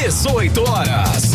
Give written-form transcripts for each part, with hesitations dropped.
18 horas.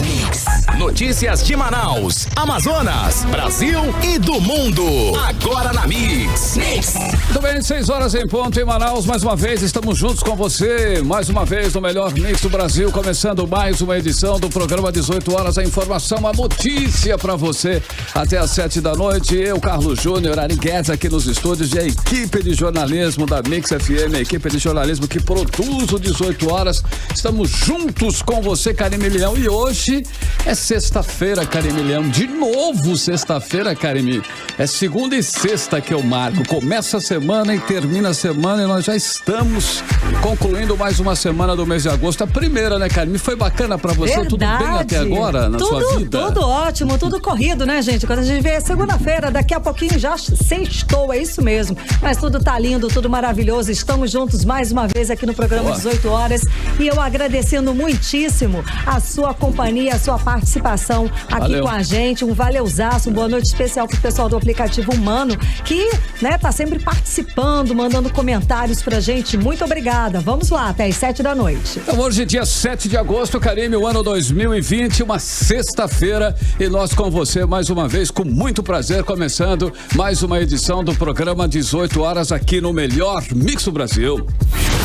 Notícias de Manaus, Amazonas, Brasil e do mundo. Agora na Mix. Muito bem, 6 horas em ponto em Manaus. Mais uma vez estamos juntos com você. Mais uma vez no melhor Mix do Brasil. Começando mais uma edição do programa 18 horas. A informação, a notícia para você até às 7 da noite. Eu, Carlos Júnior, Ari Guedes aqui nos estúdios e a equipe de jornalismo da Mix FM, a equipe de jornalismo que produz o 18 horas. Estamos juntos com você, Karime Leão. E hoje é sexta-feira, Karime Leão. De novo sexta-feira, Karime. É segunda e sexta que eu marco. Começa a semana e termina a semana e nós já estamos concluindo mais uma semana do mês de agosto. A primeira, né, Karime? Foi bacana pra você? Verdade. Tudo bem até agora na sua vida? Tudo ótimo, tudo corrido, né, gente? Quando a gente vê segunda-feira, daqui a pouquinho já sextou, é isso mesmo. Mas tudo tá lindo, tudo maravilhoso. Estamos juntos mais uma vez aqui no programa 18 horas e eu agradecendo muitíssimo a sua companhia, a sua participação aqui com a gente. Um valeuzaço, uma boa noite especial pro pessoal do aplicativo Humano que, né, tá sempre participando, mandando comentários pra gente. Muito obrigada. Vamos lá, até às 7 da noite. Então, hoje, dia 7 de agosto, Karime, o ano 2020, uma sexta-feira, e nós com você mais uma vez, com muito prazer, começando mais uma edição do programa 18 horas aqui no melhor Mix do Brasil.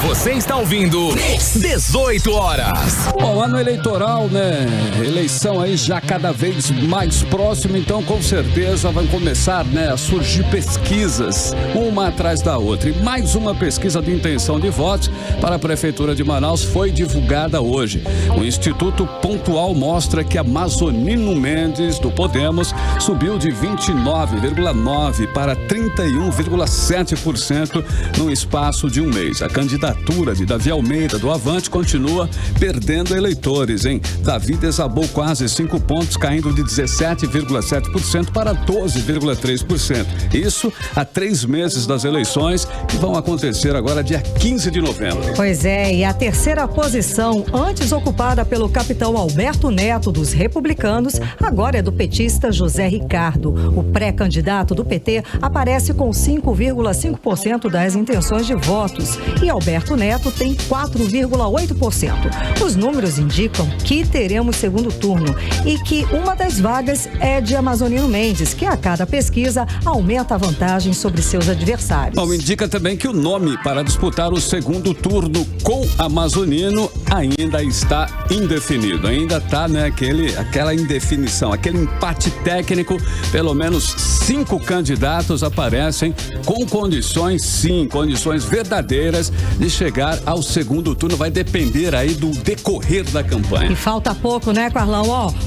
Você está ouvindo 18 horas. Bom, ano eleitoral, né? Eleição aí já cada vez mais próximo, então com certeza vão começar, né, a surgir pesquisas, uma atrás da outra. E mais uma pesquisa de intenção de votos para a Prefeitura de Manaus foi divulgada hoje. O Instituto Pontual mostra que Amazonino Mendes, do Podemos, subiu de 29,9% para 31,7% no espaço de um mês. A candidatura de Davi Almeida, do Avante, continua perdendo eleitores, hein? Davi desabou quase 5 pontos, caindo de 17,7% para 12,3%. Isso há 3 meses das eleições, que vão acontecer agora dia 15 de novembro. Pois é, e a terceira posição, antes ocupada pelo capitão Alberto Neto, dos republicanos, agora é do petista José Ricardo. O pré-candidato do PT aparece com 5,5% das intenções de votos e Alberto Neto tem 4,8%. Os números indicam que teremos segundo turno e que uma das vagas é de Amazonino Mendes, que a cada pesquisa aumenta a vantagem sobre seus adversários. Bom, indica também que o nome para disputar o segundo turno com Amazonino ainda está indefinido. Ainda está, né, aquela indefinição, aquele empate técnico. Pelo menos 5 candidatos aparecem com condições, sim, condições verdadeiras de chegar ao segundo turno. Vai depender aí do decorrer da campanha. E falta pouco, né, Carlão?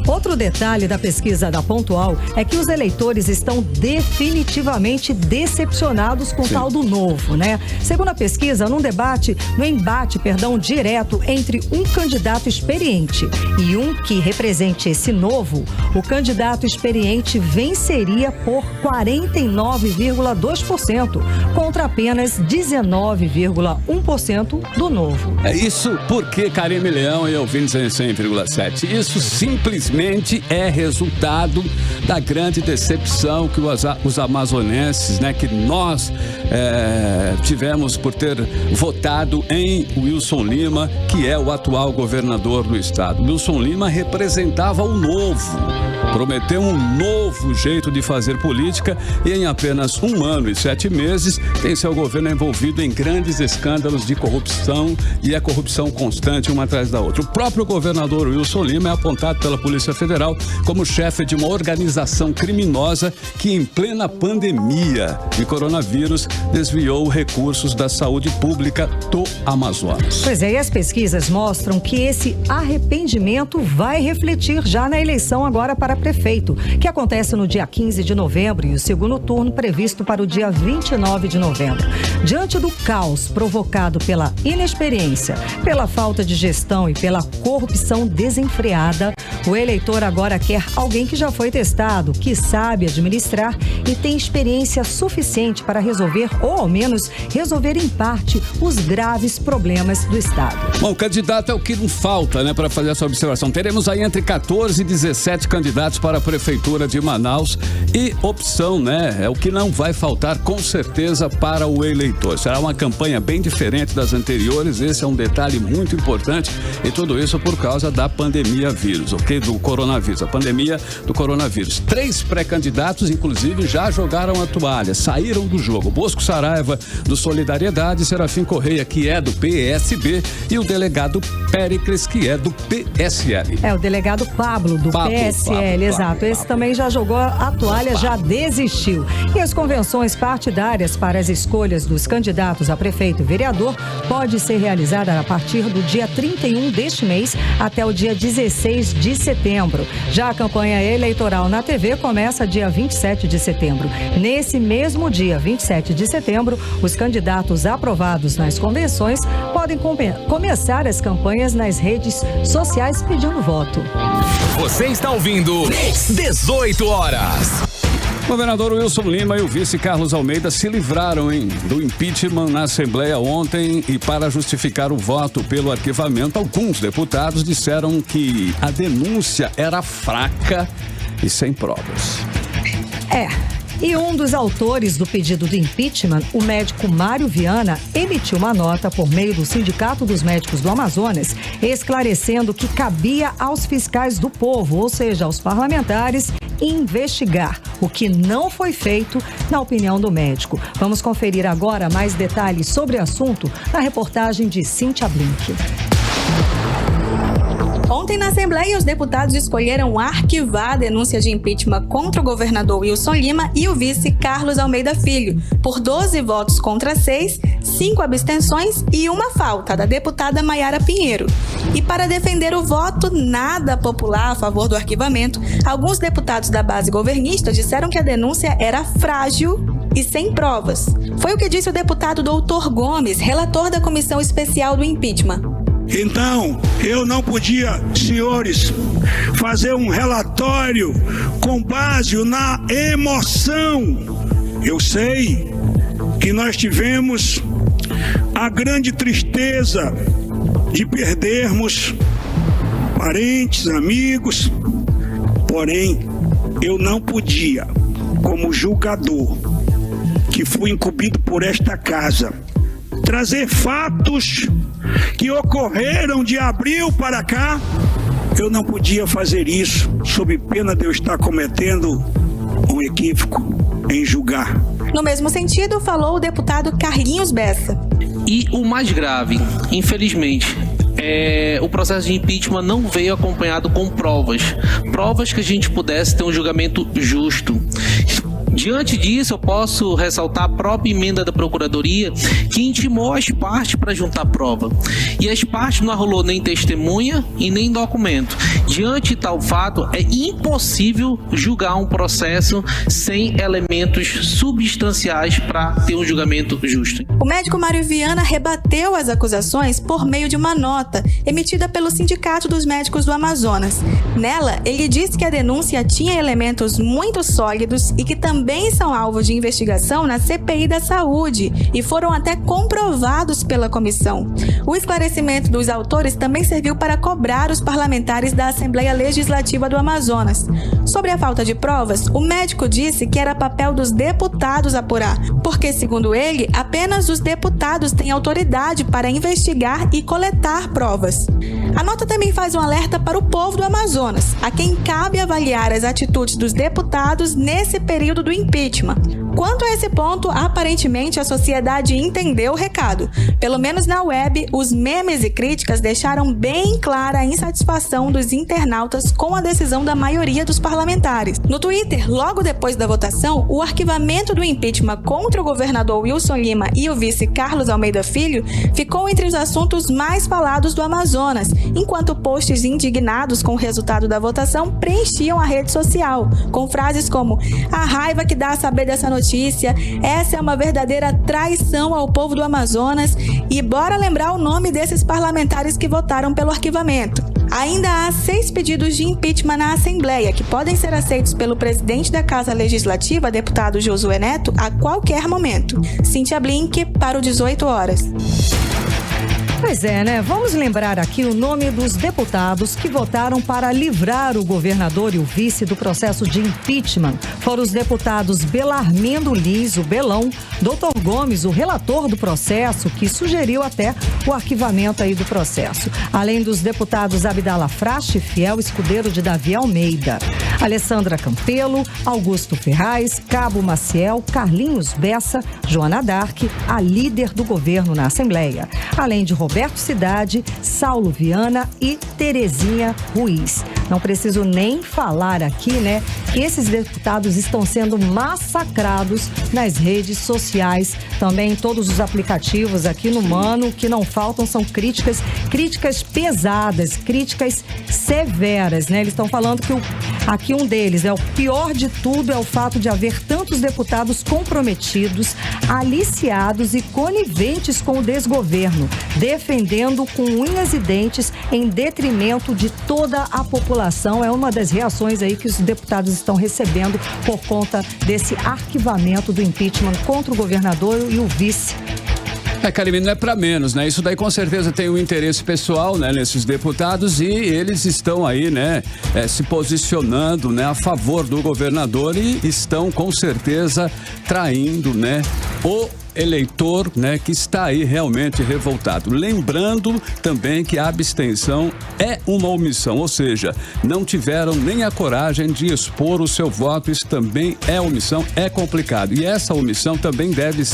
Outro detalhe da pesquisa da Pontual é que os eleitores estão definitivamente decepcionados com o tal do novo, né? Segundo a pesquisa, no embate direto entre um candidato experiente e um que represente esse novo, o candidato experiente venceria por 49,2% contra apenas 19,1% do novo. É isso porque Karime Leão e ouvintes em 100,7. Isso simplesmente é resultado da grande decepção que os amazonenses, né, que nós tivemos por ter votado em Wilson Lima, que é o atual governador do estado. Wilson Lima representava o novo, prometeu um novo jeito de fazer política e em apenas 1 ano e 7 meses tem seu governo envolvido em grandes escândalos de corrupção e a corrupção constante uma atrás da outra. O próprio governador Wilson Lima é apontado pela Polícia Federal como chefe de uma organização criminosa que em plena pandemia de coronavírus desviou recursos da saúde pública do Amazonas. Pois é, e as pesquisas mostram que esse arrependimento vai refletir já na eleição agora para prefeito, que acontece no dia 15 de novembro e o segundo turno previsto para o dia 29 de novembro. Diante do caos provocado pela inexperiência, pela falta de gestão e pela corrupção desenfreada, O eleitor agora quer alguém que já foi testado, que sabe administrar e tem experiência suficiente para resolver, ou ao menos resolver em parte, os graves problemas do Estado. Bom, candidato é o que não falta, né, para fazer essa observação. Teremos aí entre 14 e 17 candidatos para a Prefeitura de Manaus e opção, né, é o que não vai faltar com certeza para o eleitor. Será uma campanha bem diferente das anteriores, esse é um detalhe muito importante e tudo isso por causa da pandemia vírus, ok? Do coronavírus, a pandemia do coronavírus. 3 pré-candidatos, inclusive, já jogaram a toalha, saíram do jogo. Bosco Saraiva, do Solidariedade, Serafim Correia, que é do PSB, e o delegado Péricles, que é do PSL. É, o delegado Pablo, do PSL, exato. Esse também já jogou a toalha, já desistiu. E as convenções partidárias para as escolhas dos candidatos a prefeito e vereador pode ser realizada a partir do dia 31 deste mês até o dia 16 de setembro. Já a campanha eleitoral na TV começa dia 27 de setembro. Nesse mesmo dia, 27 de setembro, os candidatos aprovados nas convenções podem começar as campanhas nas redes sociais pedindo voto. Você está ouvindo 18 horas. O governador Wilson Lima e o vice Carlos Almeida se livraram do impeachment na Assembleia ontem e para justificar o voto pelo arquivamento, alguns deputados disseram que a denúncia era fraca e sem provas. E um dos autores do pedido de impeachment, o médico Mário Viana, emitiu uma nota por meio do Sindicato dos Médicos do Amazonas, esclarecendo que cabia aos fiscais do povo, ou seja, aos parlamentares, investigar, o que não foi feito, na opinião do médico. Vamos conferir agora mais detalhes sobre o assunto na reportagem de Cíntia Blink. Ontem, na Assembleia, os deputados escolheram arquivar a denúncia de impeachment contra o governador Wilson Lima e o vice Carlos Almeida Filho, por 12 votos contra 6, 5 abstenções e uma falta da deputada Maiara Pinheiro. E para defender o voto nada popular a favor do arquivamento, alguns deputados da base governista disseram que a denúncia era frágil e sem provas. Foi o que disse o deputado Doutor Gomes, relator da Comissão Especial do Impeachment. Então, eu não podia, senhores, fazer um relatório com base na emoção. Eu sei que nós tivemos a grande tristeza de perdermos parentes, amigos, porém, eu não podia, como julgador, que fui incumbido por esta casa, trazer fatos que ocorreram de abril para cá. Eu não podia fazer isso sob pena de eu estar cometendo um equívoco em julgar. No mesmo sentido, falou o deputado Carlinhos Bessa. E o mais grave, infelizmente, o processo de impeachment não veio acompanhado com provas que a gente pudesse ter um julgamento justo. Diante disso, eu posso ressaltar a própria emenda da Procuradoria que intimou as partes para juntar prova. E as partes não arrolou nem testemunha e nem documento. Diante de tal fato, é impossível julgar um processo sem elementos substanciais para ter um julgamento justo. O médico Mário Viana rebateu as acusações por meio de uma nota emitida pelo Sindicato dos Médicos do Amazonas. Nela, ele disse que a denúncia tinha elementos muito sólidos e que também são alvo de investigação na CPI da Saúde e foram até comprovados pela comissão. O esclarecimento dos autores também serviu para cobrar os parlamentares da Assembleia Legislativa do Amazonas. Sobre a falta de provas, o médico disse que era papel dos deputados apurar, porque, segundo ele, apenas os deputados têm autoridade para investigar e coletar provas. A nota também faz um alerta para o povo do Amazonas, a quem cabe avaliar as atitudes dos deputados nesse período do impeachment. Quanto a esse ponto, aparentemente a sociedade entendeu o recado. Pelo menos na web, os memes e críticas deixaram bem clara a insatisfação dos internautas com a decisão da maioria dos parlamentares. No Twitter, logo depois da votação, o arquivamento do impeachment contra o governador Wilson Lima e o vice Carlos Almeida Filho ficou entre os assuntos mais falados do Amazonas, enquanto posts indignados com o resultado da votação preenchiam a rede social, com frases como: "A raiva que dá a saber dessa notícia notícia. Essa é uma verdadeira traição ao povo do Amazonas. E bora lembrar o nome desses parlamentares que votaram pelo arquivamento. Ainda há 6 pedidos de impeachment na Assembleia, que podem ser aceitos pelo presidente da Casa Legislativa, deputado Josué Neto, a qualquer momento. Cíntia Blink, para o 18 horas. Pois é, né? Vamos lembrar aqui o nome dos deputados que votaram para livrar o governador e o vice do processo de impeachment. Foram os deputados Belarmindo Lins, o Belão, Dr. Gomes, o relator do processo, que sugeriu até o arquivamento aí do processo. Além dos deputados Abdala Frache, fiel escudeiro de Davi Almeida, Alessandra Campelo, Augusto Ferraz, Cabo Maciel, Carlinhos Bessa, Joana Dark, a líder do governo na Assembleia. Além de Roberto Cidade, Saulo Viana e Terezinha Ruiz. Não preciso nem falar aqui, né, que esses deputados estão sendo massacrados nas redes sociais, também em todos os aplicativos aqui no Mano. O que não faltam são críticas pesadas, críticas severas, né? Eles estão falando que aqui um deles o pior de tudo é o fato de haver tantos deputados comprometidos, aliciados e coniventes com o desgoverno, defendendo com unhas e dentes em detrimento de toda a população. É uma das reações aí que os deputados estão recebendo por conta desse arquivamento do impeachment contra o governador e o vice. Karime, não é para menos, né? Isso daí com certeza tem um interesse pessoal, né, nesses deputados, e eles estão aí, né, se posicionando, né, a favor do governador e estão com certeza traindo, né, o eleitor, né, que está aí realmente revoltado. Lembrando também que a abstenção é uma omissão, ou seja, não tiveram nem a coragem de expor o seu voto. Isso também é omissão, é complicado. E essa omissão também deve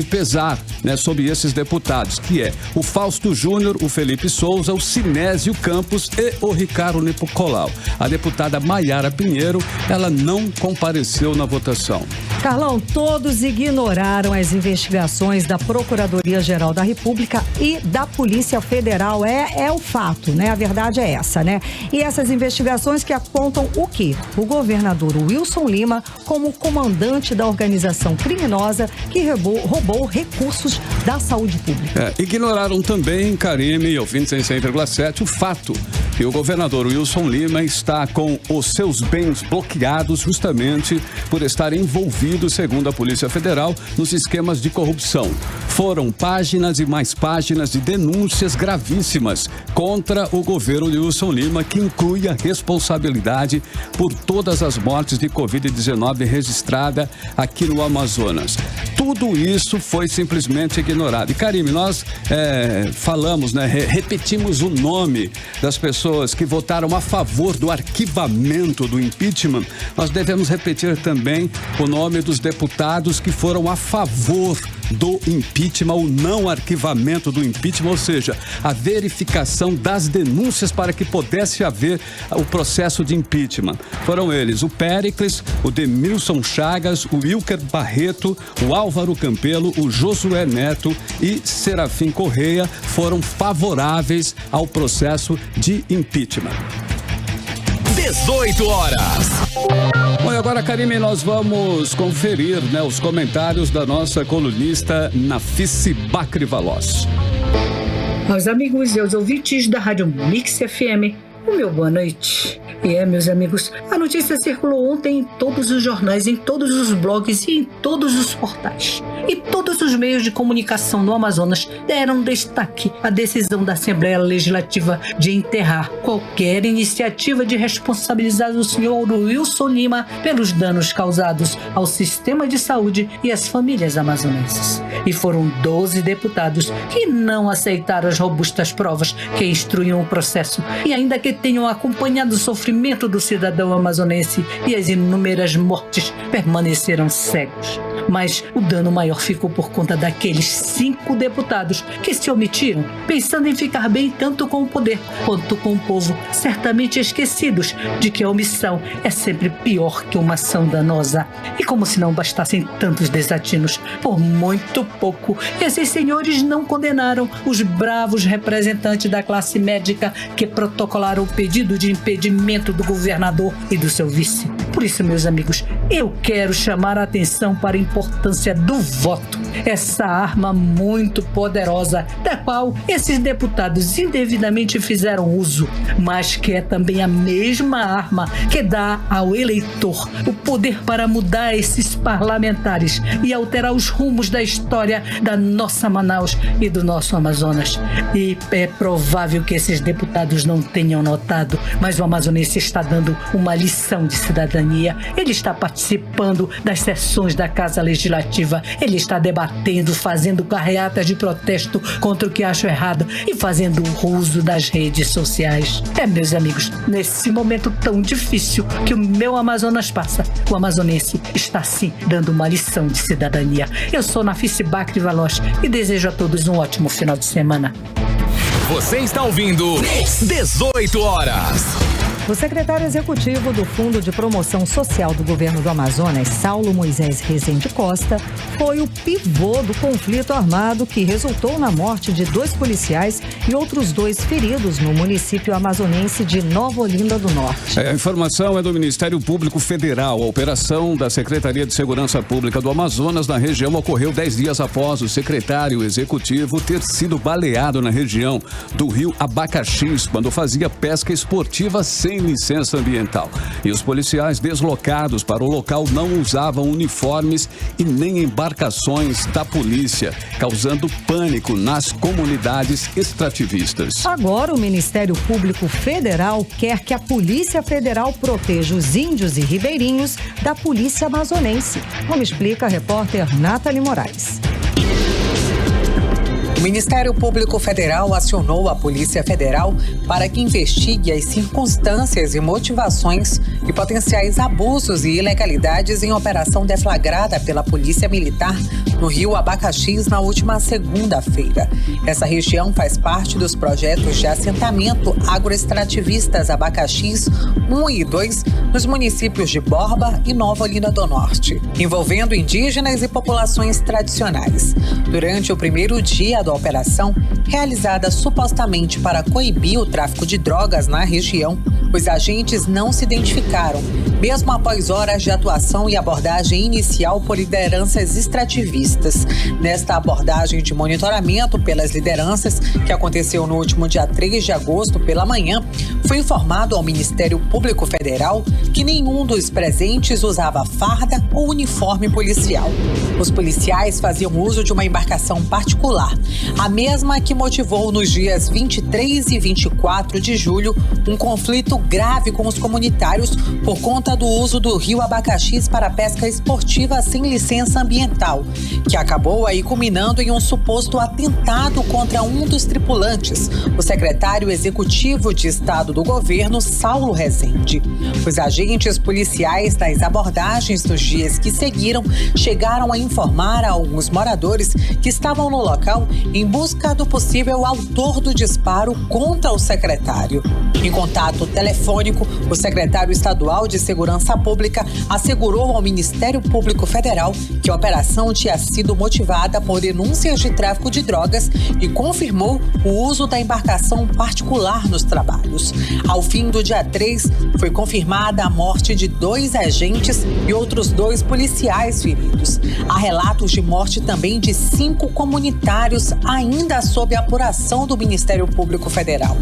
pesar, né, sobre esses deputados, que é o Fausto Júnior, o Felipe Souza, o Sinésio Campos e o Ricardo Nicolau. A deputada Maiara Pinheiro, ela não compareceu na votação. Carlão, todos ignoraram as investigações da Procuradoria-Geral da República e da Polícia Federal. É o fato, né? A verdade é essa, né? E essas investigações que apontam o quê? O governador Wilson Lima como comandante da organização criminosa que roubou recursos da saúde pública. Ignoraram também, Karime e ouvintes em 100,7, o fato que o governador Wilson Lima está com os seus bens bloqueados justamente por estar envolvido, segundo a Polícia Federal, nos esquemas de corrupção. Foram páginas e mais páginas de denúncias gravíssimas contra o governo de Wilson Lima, que inclui a responsabilidade por todas as mortes de Covid-19 registrada aqui no Amazonas. Tudo isso foi simplesmente ignorado. E, Karime, nós falamos, né, repetimos o nome das pessoas que votaram a favor do arquivamento do impeachment. Nós devemos repetir também o nome dos deputados que foram a favor do impeachment, o não arquivamento do impeachment, ou seja, a verificação das denúncias para que pudesse haver o processo de impeachment. Foram eles o Péricles, o Demilson Chagas, o Wilker Barreto, o Álvaro Campelo, o Josué Neto e Serafim Correia foram favoráveis ao processo de impeachment. 18 horas. Bom, e agora, Karime, nós vamos conferir, né, os comentários da nossa colunista Nafice Bacri Valoz. Aos amigos e aos ouvintes da Rádio Mix FM, o meu boa noite. Meus amigos, a notícia circulou ontem em todos os jornais, em todos os blogs e em todos os portais. E todos os meios de comunicação no Amazonas deram destaque à decisão da Assembleia Legislativa de enterrar qualquer iniciativa de responsabilizar o senhor Wilson Lima pelos danos causados ao sistema de saúde e às famílias amazonenses. E foram 12 deputados que não aceitaram as robustas provas que instruíam o processo e ainda que tenham acompanhado o sofrimento do cidadão amazonense e as inúmeras mortes, permaneceram cegos. Mas o dano maior ficou por conta daqueles 5 deputados que se omitiram, pensando em ficar bem tanto com o poder quanto com o povo, certamente esquecidos de que a omissão é sempre pior que uma ação danosa. E como se não bastassem tantos desatinos, por muito pouco, esses senhores não condenaram os bravos representantes da classe médica que protocolaram o pedido de impedimento do governador e do seu vice. Por isso, meus amigos, eu quero chamar a atenção para a importância do voto. Essa arma muito poderosa, da qual esses deputados indevidamente fizeram uso, mas que é também a mesma arma que dá ao eleitor o poder para mudar esses parlamentares e alterar os rumos da história da nossa Manaus e do nosso Amazonas. E é provável que esses deputados não tenham notado, mas o amazonense está dando uma lição de cidadania. Ele está participando das sessões da Casa Legislativa, ele está debatendo, fazendo carreatas de protesto contra o que acha errado e fazendo uso das redes sociais. Meus amigos, nesse momento tão difícil que o meu Amazonas passa, o amazonense está sim dando uma lição de cidadania. Eu sou Nafice Bacri Valois e desejo a todos um ótimo final de semana. Você está ouvindo 18 horas. O secretário executivo do Fundo de Promoção Social do Governo do Amazonas, Saulo Moisés Rezende Costa, foi o pivô do conflito armado que resultou na morte de 2 policiais e outros 2 feridos no município amazonense de Nova Olinda do Norte. A informação é do Ministério Público Federal. A operação da Secretaria de Segurança Pública do Amazonas na região ocorreu 10 dias após o secretário executivo ter sido baleado na região do rio Abacaxis, quando fazia pesca esportiva sem licença ambiental. E os policiais deslocados para o local não usavam uniformes e nem embarcações da polícia, causando pânico nas comunidades extrativistas. Agora o Ministério Público Federal quer que a Polícia Federal proteja os índios e ribeirinhos da polícia amazonense. Como explica a repórter Nathalie Moraes. O Ministério Público Federal acionou a Polícia Federal para que investigue as circunstâncias e motivações de potenciais abusos e ilegalidades em operação deflagrada pela Polícia Militar no rio Abacaxis na última segunda-feira. Essa região faz parte dos projetos de assentamento agroextrativistas Abacaxis 1 e 2 nos municípios de Borba e Nova Olinda do Norte, envolvendo indígenas e populações tradicionais. Durante o primeiro dia da operação, realizada supostamente para coibir o tráfico de drogas na região, os agentes não se identificaram, mesmo após horas de atuação e abordagem inicial por lideranças extrativistas. Nesta abordagem de monitoramento pelas lideranças, que aconteceu no último dia 3 de agosto pela manhã, foi informado ao Ministério Público Federal que nenhum dos presentes usava farda ou uniforme policial. Os policiais faziam uso de uma embarcação particular, a mesma que motivou nos dias 23 e 24 de julho um conflito grave com os comunitários por conta do uso do rio Abacaxis para pesca esportiva sem licença ambiental, que acabou aí culminando em um suposto atentado contra um dos tripulantes, o secretário executivo de Estado do governo, Saulo Rezende. Os agentes policiais das abordagens nos dias que seguiram chegaram a informar a alguns moradores que estavam no local em busca do possível autor do disparo contra o secretário. Em contato telefônico, o secretário estadual de Segurança Pública assegurou ao Ministério Público Federal que a operação tinha sido motivada por denúncias de tráfico de drogas e confirmou o uso da embarcação particular nos trabalhos. Ao fim do dia 3, foi confirmada a morte de 2 agentes e outros 2 policiais feridos. Há relatos de morte também de 5 comunitários ainda sob a apuração do Ministério Público Federal.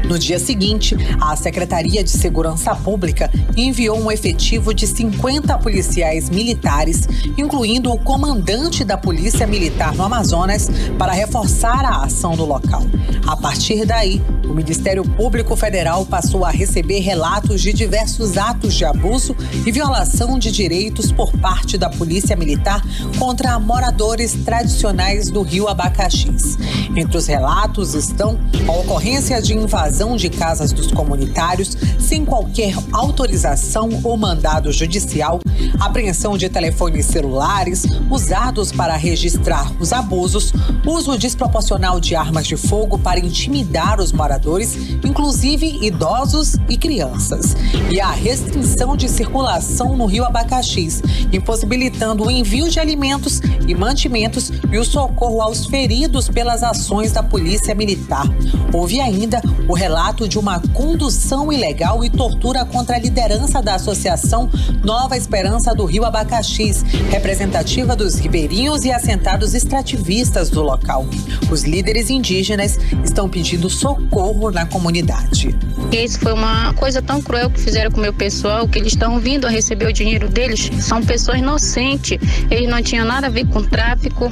No dia seguinte, a Secretaria de Segurança Pública enviou um efetivo de 50 policiais militares, incluindo o comandante da Polícia Militar no Amazonas, para reforçar a ação no local. A partir daí, o Ministério Público Federal passou a receber relatos de diversos atos de abuso e violação de direitos por parte da Polícia Militar contra moradores tradicionais do rio Abacaxis. Entre os relatos estão a ocorrência de invasão de casas dos comunitários sem qualquer autorização ou mandado judicial, apreensão de telefones celulares usados para registrar os abusos, uso desproporcional de armas de fogo para intimidar os moradores, inclusive idosos e crianças, e a restrição de circulação no rio Abacaxis, impossibilitando o envio de alimentos e mantimentos e o socorro aos feridos feridos pelas ações da Polícia Militar. Houve ainda o relato de uma condução ilegal e tortura contra a liderança da Associação Nova Esperança do Rio Abacaxis, representativa dos ribeirinhos e assentados extrativistas do local. Os líderes indígenas estão pedindo socorro na comunidade. Isso foi uma coisa tão cruel que fizeram com o meu pessoal, que eles estão vindo a receber o dinheiro deles. São pessoas inocentes, eles não tinham nada a ver com tráfico.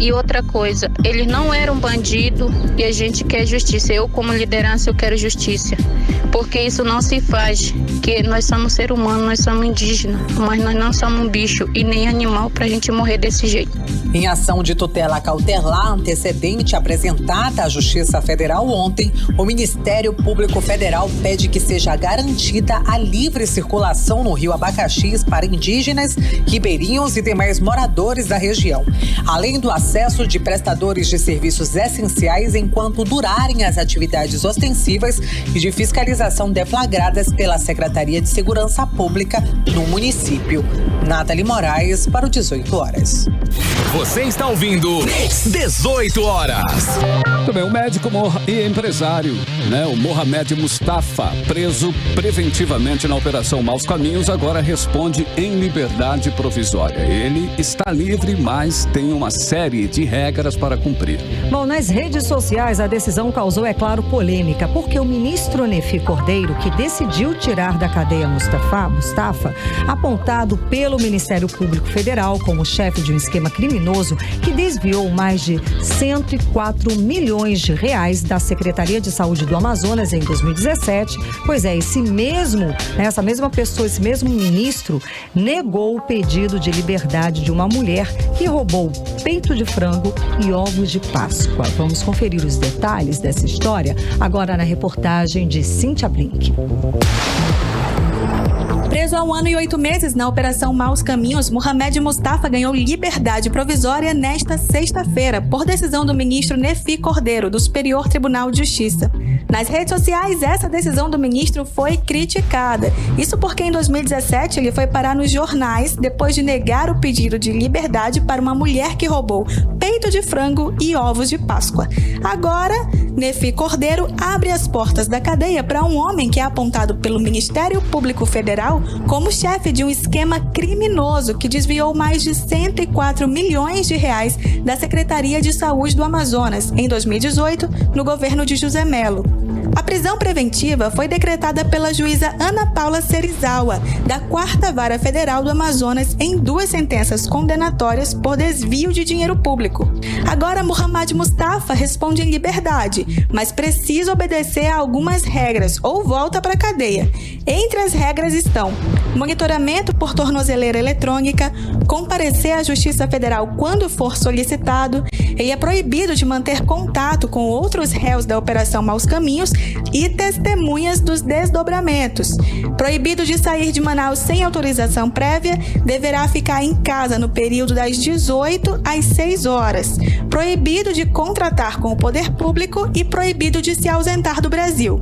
E outra coisa, eles não eram bandidos e a gente quer justiça. Eu, como liderança, eu quero justiça. Porque isso não se faz, que nós somos ser humano, nós somos indígenas, mas nós não somos um bicho e nem animal pra gente morrer desse jeito. Em ação de tutela cautelar antecedente apresentada à Justiça Federal ontem, o Ministério Público Federal pede que seja garantida a livre circulação no Rio Abacaxis para indígenas, ribeirinhos e demais moradores da região, além do acesso de prestadores de serviços essenciais enquanto durarem as atividades ostensivas e de fiscalização deflagradas pela Secretaria de Segurança Pública no município. Nathalie Moraes para o 18 horas. Você está ouvindo 18 horas. Também o médico e empresário, o Mohamed Mustafa, preso preventivamente na Operação Maus Caminhos, agora responde em liberdade provisória. Ele está livre, mas tem uma série de regras para cumprir. Bom, nas redes sociais a decisão causou, é claro, polêmica, porque o ministro Nefi Cordeiro, que decidiu tirar da cadeia Mustafa, apontado pelo Ministério Público Federal como chefe de um esquema criminoso que desviou mais de 104 milhões de reais da Secretaria de Saúde do Amazonas em 2017. Pois é, essa mesma pessoa, esse mesmo ministro, negou o pedido de liberdade de uma mulher que roubou peito de frango e ovos de Páscoa. Vamos conferir os detalhes dessa história agora na reportagem de Cíntia Blink. Preso há 1 ano e 8 meses na Operação Maus Caminhos, Mohamed Mustafa ganhou liberdade provisória nesta sexta-feira, por decisão do ministro Nefi Cordeiro, do Superior Tribunal de Justiça. Nas redes sociais, essa decisão do ministro foi criticada. Isso porque em 2017 ele foi parar nos jornais depois de negar o pedido de liberdade para uma mulher que roubou peito de frango e ovos de Páscoa. Agora, Nefi Cordeiro abre as portas da cadeia para um homem que é apontado pelo Ministério Público Federal como chefe de um esquema criminoso que desviou mais de 104 milhões de reais da Secretaria de Saúde do Amazonas em 2018, no governo de José Mello. A prisão preventiva foi decretada pela juíza Ana Paula Serizawa, da 4ª Vara Federal do Amazonas, em 2 sentenças condenatórias por desvio de dinheiro público. Agora, Mohamed Mustafa responde em liberdade, mas precisa obedecer a algumas regras ou volta para a cadeia. Entre as regras estão monitoramento por tornozeleira eletrônica, comparecer à Justiça Federal quando for solicitado, ele é proibido de manter contato com outros réus da Operação Maus Caminhos e testemunhas dos desdobramentos. Proibido de sair de Manaus sem autorização prévia, deverá ficar em casa no período das 18 às 6 horas. Proibido de contratar com o poder público e proibido de se ausentar do Brasil.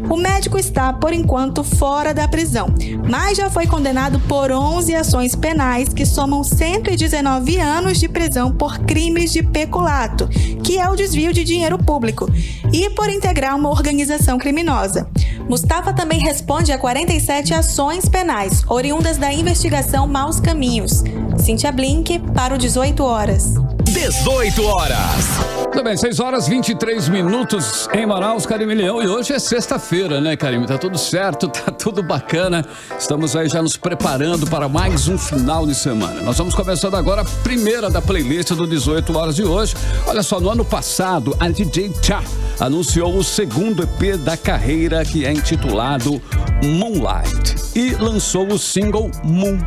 O médico está, por enquanto, fora da prisão, mas já foi condenado por 11 ações penais que somam 119 anos de prisão por crimes de peculato, que é o desvio de dinheiro público, e por integrar uma organização criminosa. Mustafa também responde a 47 ações penais, oriundas da investigação Maus Caminhos. Cíntia Blink para o 18 horas. 18 horas. Tudo bem, 6 horas 23 minutos em Manaus, Karime Leão. E hoje é sexta-feira, né, Karime? Tá tudo certo, tá tudo bacana. Estamos aí já nos preparando para mais um final de semana. Nós vamos começando agora a primeira da playlist do 18 horas de hoje. Olha só, no ano passado, a DJ Cha anunciou o segundo EP da carreira, que é intitulado Moonlight, e lançou o single Moon.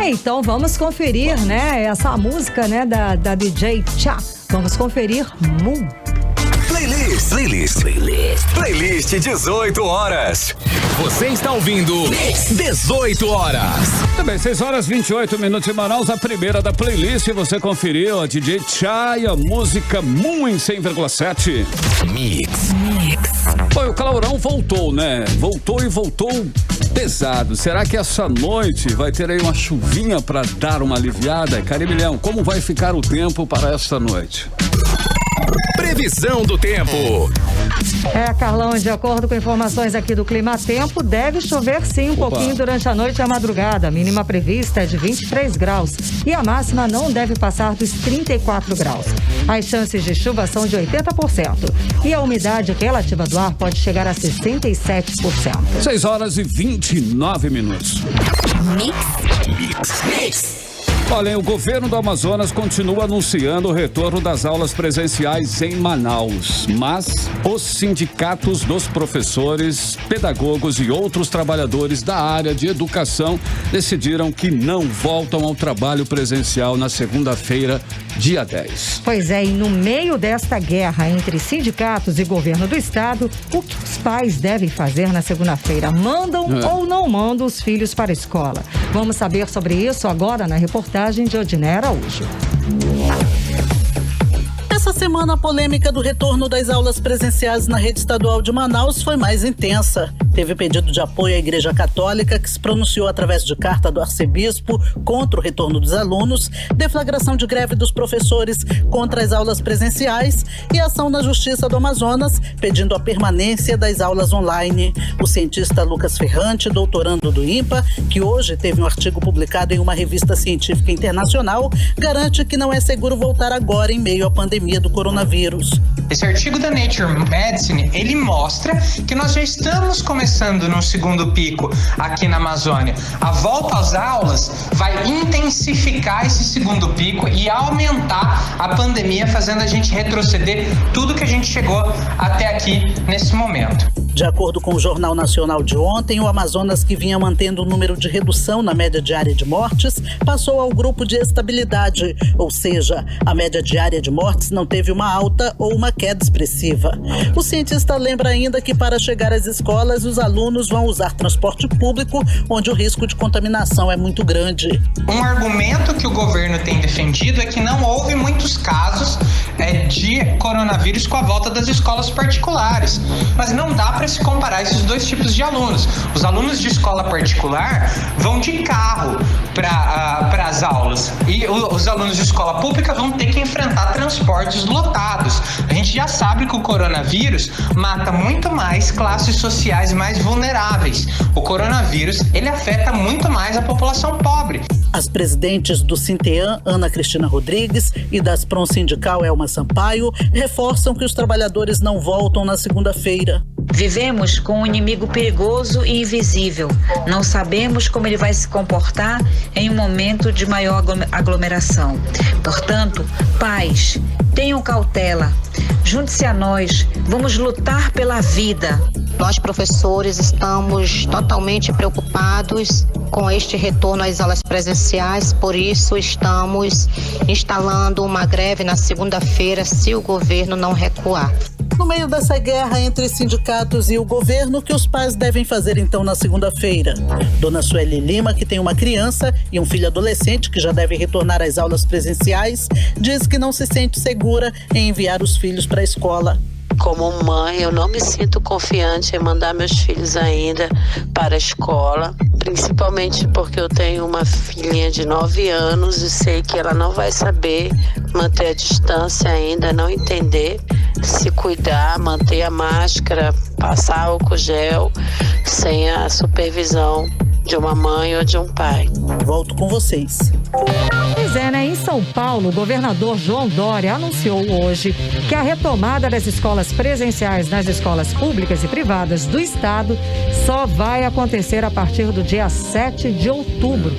Então vamos conferir, essa música, da DJ Cha. Vamos conferir Moon. Playlist 18 horas. Você está ouvindo 18 horas. Também 6 horas 28 minutos em Manaus, a primeira da playlist. Você conferiu a DJ Cha e a música Moon em 100,7. Mix. Foi, o Claurão voltou, Voltou e voltou pesado. Será que essa noite vai ter aí uma chuvinha para dar uma aliviada? Carimilhão, como vai ficar o tempo para essa noite? Previsão do tempo. Carlão, de acordo com informações aqui do Clima Tempo, deve chover sim pouquinho durante a noite e a madrugada. A mínima prevista é de 23 graus e a máxima não deve passar dos 34 graus. As chances de chuva são de 80% e a umidade relativa do ar pode chegar a 67%. 6h29. Mix. Olha, o governo do Amazonas continua anunciando o retorno das aulas presenciais em Manaus, mas os sindicatos dos professores, pedagogos e outros trabalhadores da área de educação decidiram que não voltam ao trabalho presencial na segunda-feira, dia 10. Pois é, e no meio desta guerra entre sindicatos e governo do estado, o que os pais devem fazer na segunda-feira? Mandam ou não mandam os filhos para a escola? Vamos saber sobre isso agora na reportagem de Odiné Araújo. Essa semana, a polêmica do retorno das aulas presenciais na rede estadual de Manaus foi mais intensa. Teve pedido de apoio à Igreja Católica, que se pronunciou através de carta do arcebispo contra o retorno dos alunos, deflagração de greve dos professores contra as aulas presenciais e ação na Justiça do Amazonas, pedindo a permanência das aulas online. O cientista Lucas Ferrante, doutorando do INPA, que hoje teve um artigo publicado em uma revista científica internacional, garante que não é seguro voltar agora em meio à pandemia do coronavírus. Esse artigo da Nature Medicine, ele mostra que nós já estamos começando no segundo pico aqui na Amazônia. A volta às aulas vai intensificar esse segundo pico e aumentar a pandemia, fazendo a gente retroceder tudo que a gente chegou até aqui nesse momento. De acordo com o Jornal Nacional de ontem, o Amazonas, que vinha mantendo o número de redução na média diária de mortes, passou ao grupo de estabilidade, ou seja, a média diária de mortes não teve uma alta ou uma queda expressiva. O cientista lembra ainda que para chegar às escolas, os alunos vão usar transporte público, onde o risco de contaminação é muito grande. Um argumento que o governo tem defendido é que não houve muitos casos de coronavírus com a volta das escolas particulares, mas não dá para se comparar esses dois tipos de alunos. Os alunos de escola particular vão de carro para as aulas e os alunos de escola pública vão ter que enfrentar transportes lotados. A gente já sabe que o coronavírus mata muito mais classes sociais mais vulneráveis. O coronavírus, ele afeta muito mais a população pobre. As presidentes do Sinteam, Ana Cristina Rodrigues, e da Aspron Sindical, Elma Sampaio, reforçam que os trabalhadores não voltam na segunda-feira. Vivemos com um inimigo perigoso e invisível. Não sabemos como ele vai se comportar em um momento de maior aglomeração. Portanto, pais, tenham cautela. Junte-se a nós. Vamos lutar pela vida. Nós, professores, estamos totalmente preocupados com este retorno às aulas presenciais, por isso estamos instalando uma greve na segunda-feira, se o governo não recuar. No meio dessa guerra entre sindicatos e o governo, o que os pais devem fazer então na segunda-feira? Dona Sueli Lima, que tem uma criança e um filho adolescente que já deve retornar às aulas presenciais, diz que não se sente segura em enviar os filhos para a escola. Como mãe, eu não me sinto confiante em mandar meus filhos ainda para a escola, principalmente porque eu tenho uma filhinha de 9 anos e sei que ela não vai saber manter a distância ainda, não entender, se cuidar, manter a máscara, passar álcool gel, sem a supervisão de uma mãe ou de um pai. Volto com vocês. Pois é, né? Em São Paulo, o governador João Dória anunciou hoje que a retomada das escolas presenciais nas escolas públicas e privadas do estado só vai acontecer a partir do dia 7 de outubro,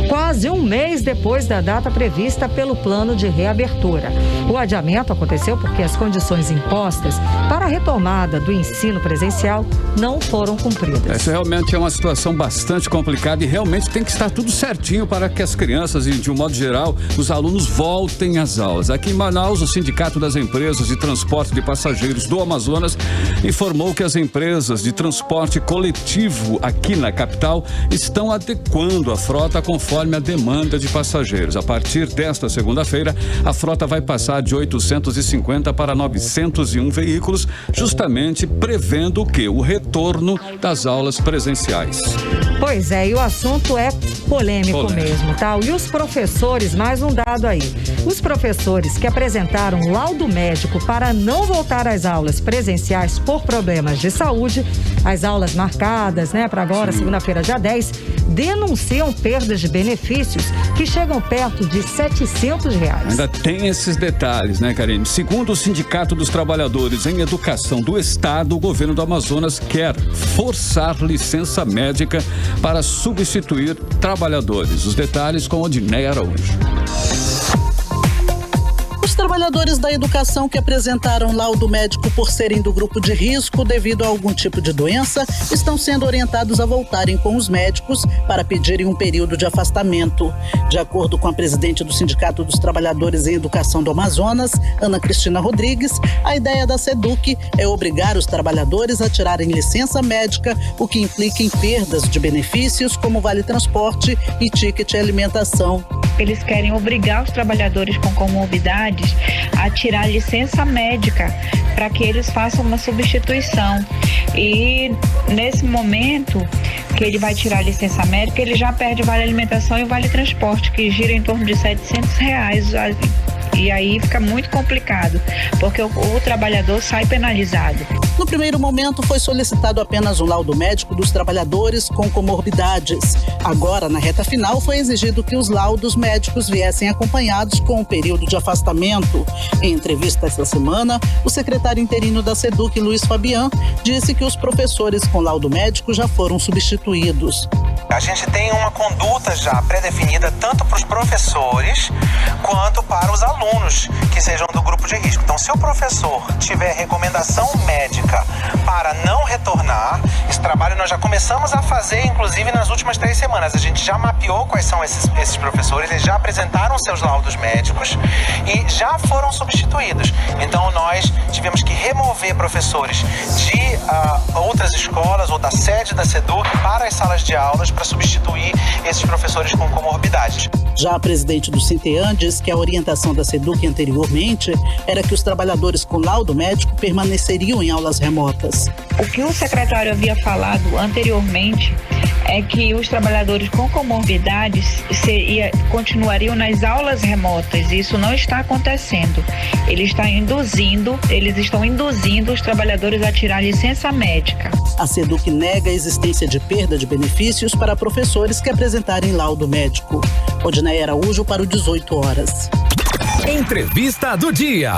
quase um mês depois da data prevista pelo plano de reabertura. O adiamento aconteceu porque as condições impostas para a retomada do ensino presencial não foram cumpridas. Essa realmente é uma situação bastante complicada e realmente tem que estar tudo certinho para que as crianças e, de um modo geral, os alunos voltem às aulas. Aqui em Manaus, o Sindicato das Empresas de Transporte de Passageiros do Amazonas informou que as empresas de transporte coletivo aqui na capital estão adequando a frota conforme a demanda de passageiros. A partir desta segunda-feira, a frota vai passar passar de 850 para 901 veículos, justamente prevendo o quê? O retorno das aulas presenciais. Pois é, e o assunto é polêmico mesmo, tá? E os professores, mais um dado aí. Os professores que apresentaram laudo médico para não voltar às aulas presenciais por problemas de saúde, as aulas marcadas, né, para agora, segunda-feira, dia 10, denunciam perdas de benefícios que chegam perto de R$700. Ainda tem esses detalhes, né, Karine? Segundo o Sindicato dos Trabalhadores em Educação do Estado, o governo do Amazonas quer forçar licença médica para substituir trabalhadores. Os detalhes com Odineia Araújo. Os trabalhadores da educação que apresentaram laudo médico por serem do grupo de risco devido a algum tipo de doença estão sendo orientados a voltarem com os médicos para pedirem um período de afastamento. De acordo com a presidente do Sindicato dos Trabalhadores em Educação do Amazonas, Ana Cristina Rodrigues, a ideia da SEDUC é obrigar os trabalhadores a tirarem licença médica, o que implica em perdas de benefícios como vale-transporte e ticket alimentação. Eles querem obrigar os trabalhadores com comorbidades a tirar licença médica para que eles façam uma substituição. E nesse momento que ele vai tirar a licença médica, ele já perde vale alimentação e vale transporte, que gira em torno de R$700. E aí fica muito complicado, porque o trabalhador sai penalizado. No primeiro momento, foi solicitado apenas um laudo médico dos trabalhadores com comorbidades. Agora, na reta final, foi exigido que os laudos médicos viessem acompanhados com um período de afastamento. Em entrevista esta semana, o secretário interino da SEDUC, Luiz Fabian, disse que os professores com laudo médico já foram substituídos. A gente tem uma conduta já pré-definida tanto para os professores quanto para os alunos que sejam do grupo de risco. Então, se o professor tiver recomendação médica para não retornar, esse trabalho nós já começamos a fazer, inclusive nas últimas 3 semanas. A gente já mapeou quais são esses professores, eles já apresentaram seus laudos médicos e já foram substituídos. Então, nós tivemos que remover professores de outras escolas ou da sede da SEDUC para as salas de aulas para substituir esses professores com comorbidades. Já a presidente do Sintean diz que a orientação da SEDUC anteriormente era que os trabalhadores com laudo médico permaneceriam em aulas remotas. O que o secretário havia falado anteriormente é que os trabalhadores com comorbidades continuariam nas aulas remotas. Isso não está acontecendo. Eles estão induzindo os trabalhadores a tirar licença médica. A SEDUC nega a existência de perda de benefícios para professores que apresentarem laudo médico. Odineia Araújo para o 18 horas. Entrevista do dia.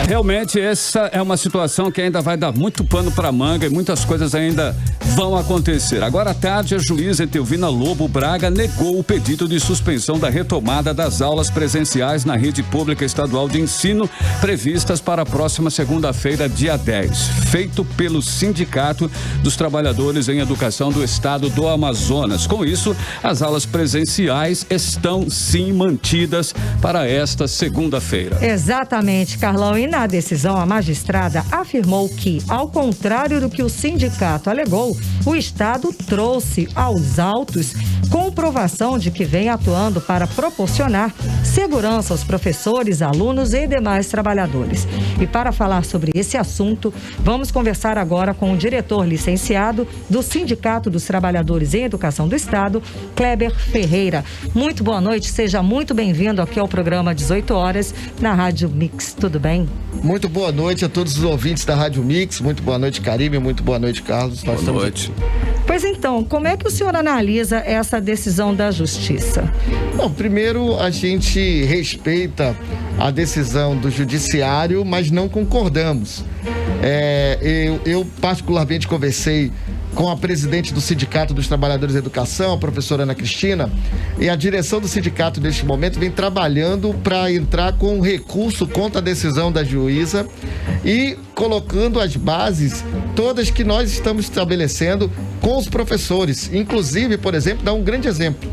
Realmente essa é uma situação que ainda vai dar muito pano para manga e muitas coisas ainda vão acontecer. Agora à tarde, a juíza Etelvina Lobo Braga negou o pedido de suspensão da retomada das aulas presenciais na rede pública estadual de ensino previstas para a próxima segunda-feira, dia 10, feito pelo Sindicato dos Trabalhadores em Educação do Estado do Amazonas. Com isso, as aulas presenciais estão sim mantidas para esta segunda-feira. Exatamente, Carlão. E na decisão, a magistrada afirmou que, ao contrário do que o sindicato alegou, o Estado trouxe aos autos comprovação de que vem atuando para proporcionar segurança aos professores, alunos e demais trabalhadores. E para falar sobre esse assunto, vamos conversar agora com o diretor licenciado do Sindicato dos Trabalhadores em Educação do Estado, Kleber Ferreira. Muito boa noite, seja muito bem-vindo aqui ao programa 18 horas na Rádio Mix. Tudo bem? Muito boa noite a todos os ouvintes da Rádio Mix. Muito boa noite, Karime. Muito boa noite, Carlos. Boa noite. Pois então, como é que o senhor analisa essa decisão da Justiça? Bom, primeiro a gente respeita a decisão do Judiciário, mas não concordamos. Eu particularmente conversei com a presidente do Sindicato dos Trabalhadores da Educação, a professora Ana Cristina, e a direção do sindicato neste momento vem trabalhando para entrar com um recurso contra a decisão da juíza e colocando as bases todas que nós estamos estabelecendo com os professores. Inclusive, por exemplo, dá um grande exemplo.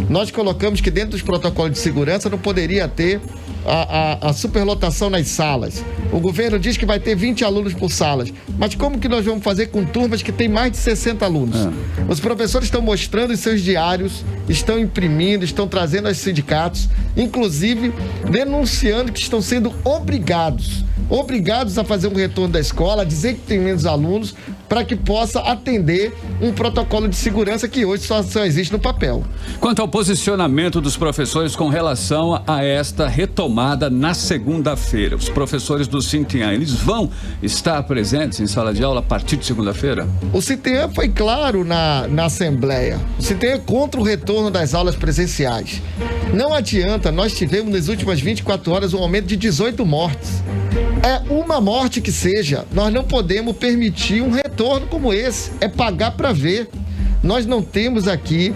Nós colocamos que dentro dos protocolos de segurança não poderia ter a superlotação nas salas. O governo diz que vai ter 20 alunos por salas. Mas como que nós vamos fazer com turmas que tem mais de 60 alunos? Os professores estão mostrando em seus diários, estão imprimindo, estão trazendo aos sindicatos, inclusive denunciando que estão sendo obrigados a fazer um retorno da escola, a dizer que tem menos alunos, para que possa atender um protocolo de segurança que hoje só existe no papel. Quanto ao posicionamento dos professores com relação a esta retomada na segunda-feira, os professores do Sintian, eles vão estar presentes em sala de aula a partir de segunda-feira? O Sintian foi claro na Assembleia. O Sintian é contra o retorno das aulas presenciais. Não adianta, nós tivemos nas últimas 24 horas um aumento de 18 mortes. É uma morte que seja, nós não podemos permitir um retorno como esse, é pagar para ver. Nós não temos aqui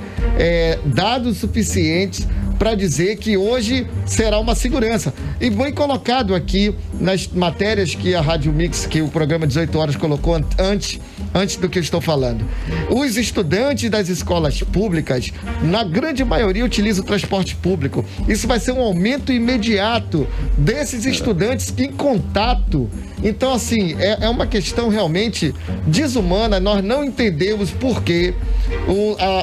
dados suficientes para dizer que hoje será uma segurança. E bem colocado aqui nas matérias que a Rádio Mix, que o programa 18 horas colocou antes do que eu estou falando. Os estudantes das escolas públicas, na grande maioria, utilizam o transporte público. Isso vai ser um aumento imediato desses estudantes em contato. Então, assim, é uma questão realmente desumana. Nós não entendemos por que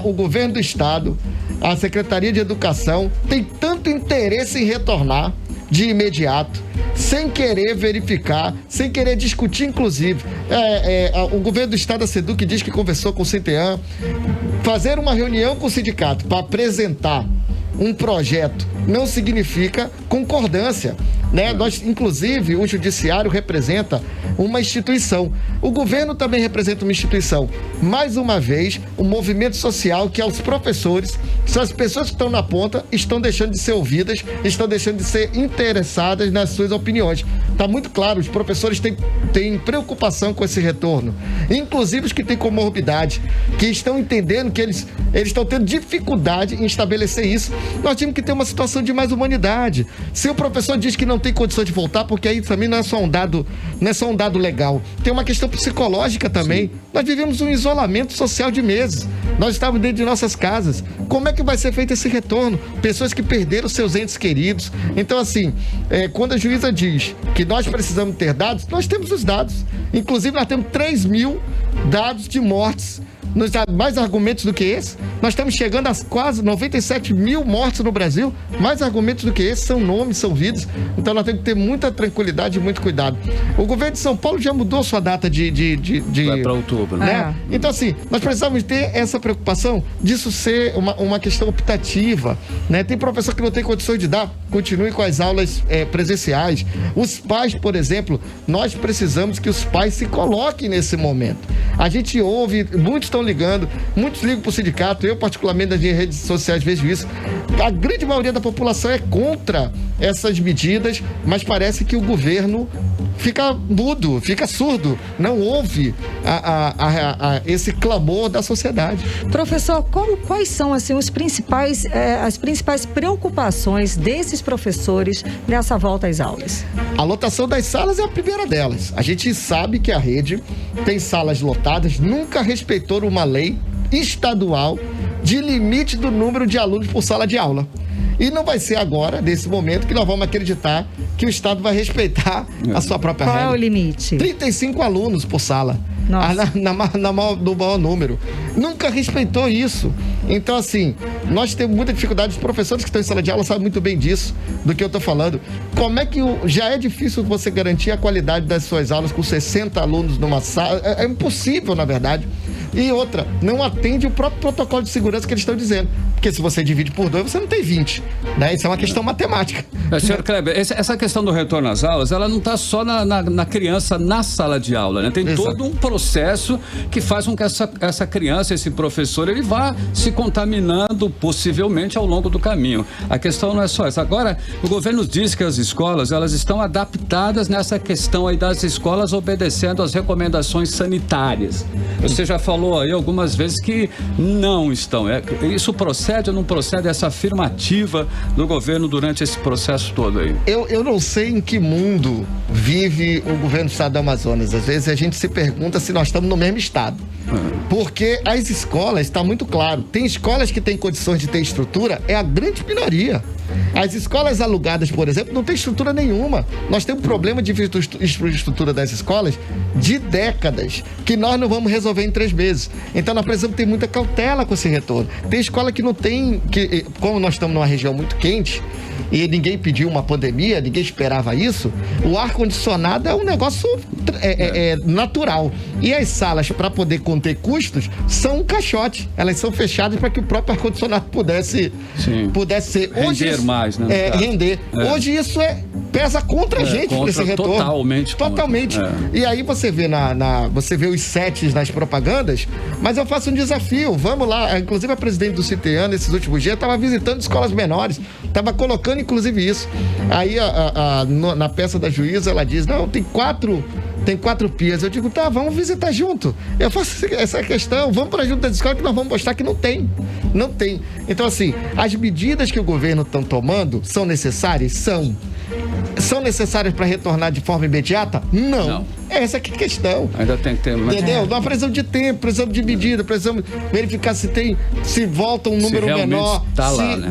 o governo do estado, a Secretaria de Educação, tem tanto interesse em retornar de imediato, sem querer verificar, sem querer discutir, inclusive. O governo do estado, a SEDUC, diz que conversou com o Sintian, fazer uma reunião com o sindicato para apresentar um projeto não significa concordância, né? Nós, inclusive, o judiciário representa uma instituição. O governo também representa uma instituição. Mais uma vez, o movimento social, que é os professores, são as pessoas que estão na ponta, estão deixando de ser ouvidas, estão deixando de ser interessadas nas suas opiniões. Está muito claro, os professores têm preocupação com esse retorno. Inclusive os que têm comorbidade, que estão entendendo que eles estão tendo dificuldade em estabelecer isso. Nós temos que ter uma situação de mais humanidade. Se o professor diz que não tem condição de voltar, porque aí também não é só um dado legal. Tem uma questão psicológica também. Sim. Nós vivemos um isolamento social de meses. Nós estávamos dentro de nossas casas. Como é que vai ser feito esse retorno? Pessoas que perderam seus entes queridos. Então, assim, quando a juíza diz que nós precisamos ter dados, nós temos os dados. Inclusive, nós temos 3.000 dados de mortes. Nos dá mais argumentos do que esse. Nós estamos chegando a quase 97 mil mortes no Brasil. Mais argumentos do que esse, são nomes, são vidas. Então nós temos que ter muita tranquilidade e muito cuidado. O governo de São Paulo já mudou sua data vai para outubro, né? Então, assim, nós precisamos ter essa preocupação disso ser uma questão optativa, né? Tem professor que não tem condições de dar, continue com as aulas presenciais. Os pais, por exemplo, nós precisamos que os pais se coloquem nesse momento. A gente ouve, muitos estão ligando, muitos ligam para o sindicato, eu particularmente nas minhas redes sociais vejo isso. A grande maioria da população é contra essas medidas, mas parece que o governo fica mudo, fica surdo, não ouve esse clamor da sociedade. Professor, quais são assim, as principais preocupações desses professores nessa volta às aulas? A lotação das salas é a primeira delas. A gente sabe que a rede tem salas lotadas, nunca respeitou uma lei estadual de limite do número de alunos por sala de aula. E não vai ser agora, nesse momento, que nós vamos acreditar que o Estado vai respeitar a sua própria regra. Qual é o limite? 35 alunos por sala. No maior número. Nunca respeitou isso. Então, assim, nós temos muita dificuldade. Os professores que estão em sala de aula sabem muito bem disso, do que eu estou falando. Como é que já é difícil você garantir a qualidade das suas aulas com 60 alunos numa sala? É impossível, na verdade. E outra, não atende o próprio protocolo de segurança que eles estão dizendo. Porque se você divide por 2, você não tem 20. Né? Isso é uma questão matemática. Senhor Kleber, essa questão do retorno às aulas, ela não está só na criança na sala de aula, né? Tem todo um processo que faz com que essa criança, esse professor, ele vá se contaminando possivelmente ao longo do caminho. A questão não é só essa. Agora, o governo diz que as escolas, elas estão adaptadas nessa questão aí das escolas obedecendo às recomendações sanitárias. Você já falou aí algumas vezes que não estão. Isso procede procede ou não procede essa afirmativa do governo durante esse processo todo aí? Eu não sei em que mundo vive o governo do estado do Amazonas. Às vezes a gente se pergunta se nós estamos no mesmo estado. Porque as escolas, está muito claro, tem escolas que têm condições de ter estrutura, é a grande minoria. As escolas alugadas, por exemplo, não tem estrutura nenhuma. Nós temos um problema de infraestrutura das escolas de décadas, que nós não vamos resolver em 3 meses. Então nós precisamos ter muita cautela com esse retorno. Tem escola que não tem, como nós estamos numa região muito quente, e ninguém pediu uma pandemia, ninguém esperava isso, o ar-condicionado é um negócio natural. E as salas, para poder conter custos, são um caixote. Elas são fechadas para que o próprio ar-condicionado pudesse ser. Render hoje, mais, né? Render. Hoje isso pesa contra a gente, contra esse retorno. Totalmente. E aí você vê você vê os sets nas propagandas, mas eu faço um desafio. Vamos lá. Inclusive a presidente do CITEAN, nesses últimos dias, estava visitando escolas menores, estava colocando inclusive isso. Aí na peça da juíza ela diz, não, tem quatro pias. Eu digo, tá, vamos visitar junto. Eu faço essa questão, vamos para junto das escolas que nós vamos mostrar que não tem. Não tem. Então, assim, as medidas que o governo está tomando são necessárias? São necessárias para retornar de forma imediata? Não. Essa que é a questão. Ainda tem que ter mais. Entendeu? Nós precisamos de tempo, precisamos de medida, precisamos verificar se volta um número menor,